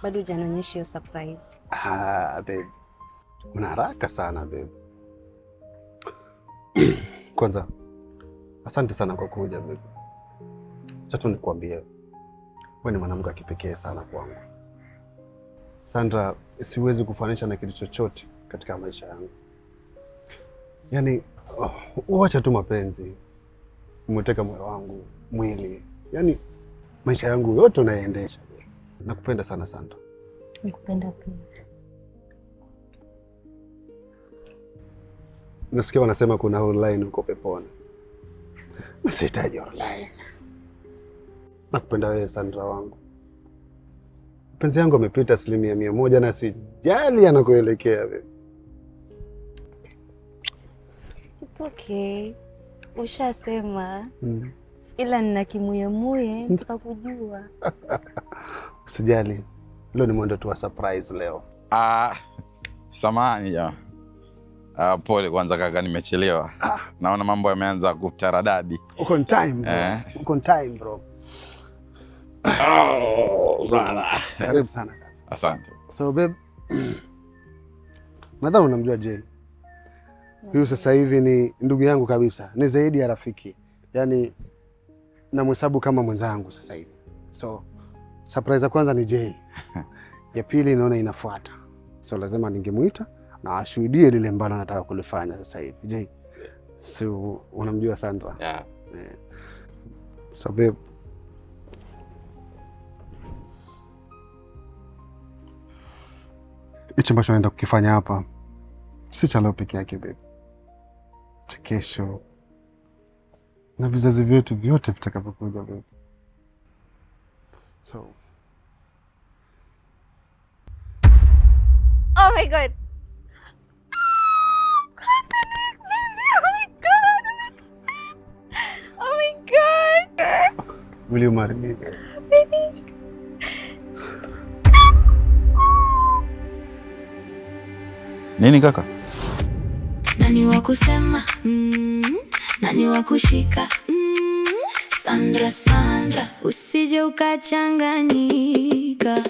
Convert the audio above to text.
bado hujanionyesha hiyo surprise. Babe. Una haraka sana babe. Kwanza asante sana kwa kuja babe. Acha tu nikwambie, wewe ni mwanamke wa kipekee sana kwangu. Sandra, siwezi kufanisha na kitu chochote katika maisha yangu. Yaani, uacha tu mapenzi. Umeteka moyo wangu, mwili. Yaani, maisha yangu yote unaendesha. Nakupenda sana Sandra. Nakupenda pia. Nasikia wanasema kuna online uko peponi. Usihitaji online. Nakupenda wewe Sandra wangu. Penzi yangu amepita 100% na sijali anakoelekea wewe. It's okay. Ushasema. Ila nina kimuyemuye, nataka kujua. Usijali. Leo ni mwendo tu wa surprise leo. Samahani ya. Pole kwanza kaka, nimechelewa. Naona mambo yameanza kutaradadi. Uko on time bro. Uko on time bro. Brother. Karibu sana kaka. Asante. So babe, nadhani unamjua Jay. Huyu sasa hivi ni ndugu yangu kabisa. Ni zaidi ya rafiki. Yaani namhesabu kama mwenzangu sasa hivi. So surprise ya kwanza ni Jay. Ya pili naona inafuata. So lazima ningemuita na ashuhudie lile ambalo nataka kulifanya sasa hivi. Jay, so unamjua Sandra? Yeah. So babe, hicho ambacho naenda kukifanya hapa si cha leo peke yake babe. Cha kesho na vizazi vyetu vyote vitakapokuja babe. So Oh my god. Oh my god. Will you marry me? Nini kaka? Nani wa kusema? Nani wa kushika? Sandra, Sandra, usije ukachanganyika.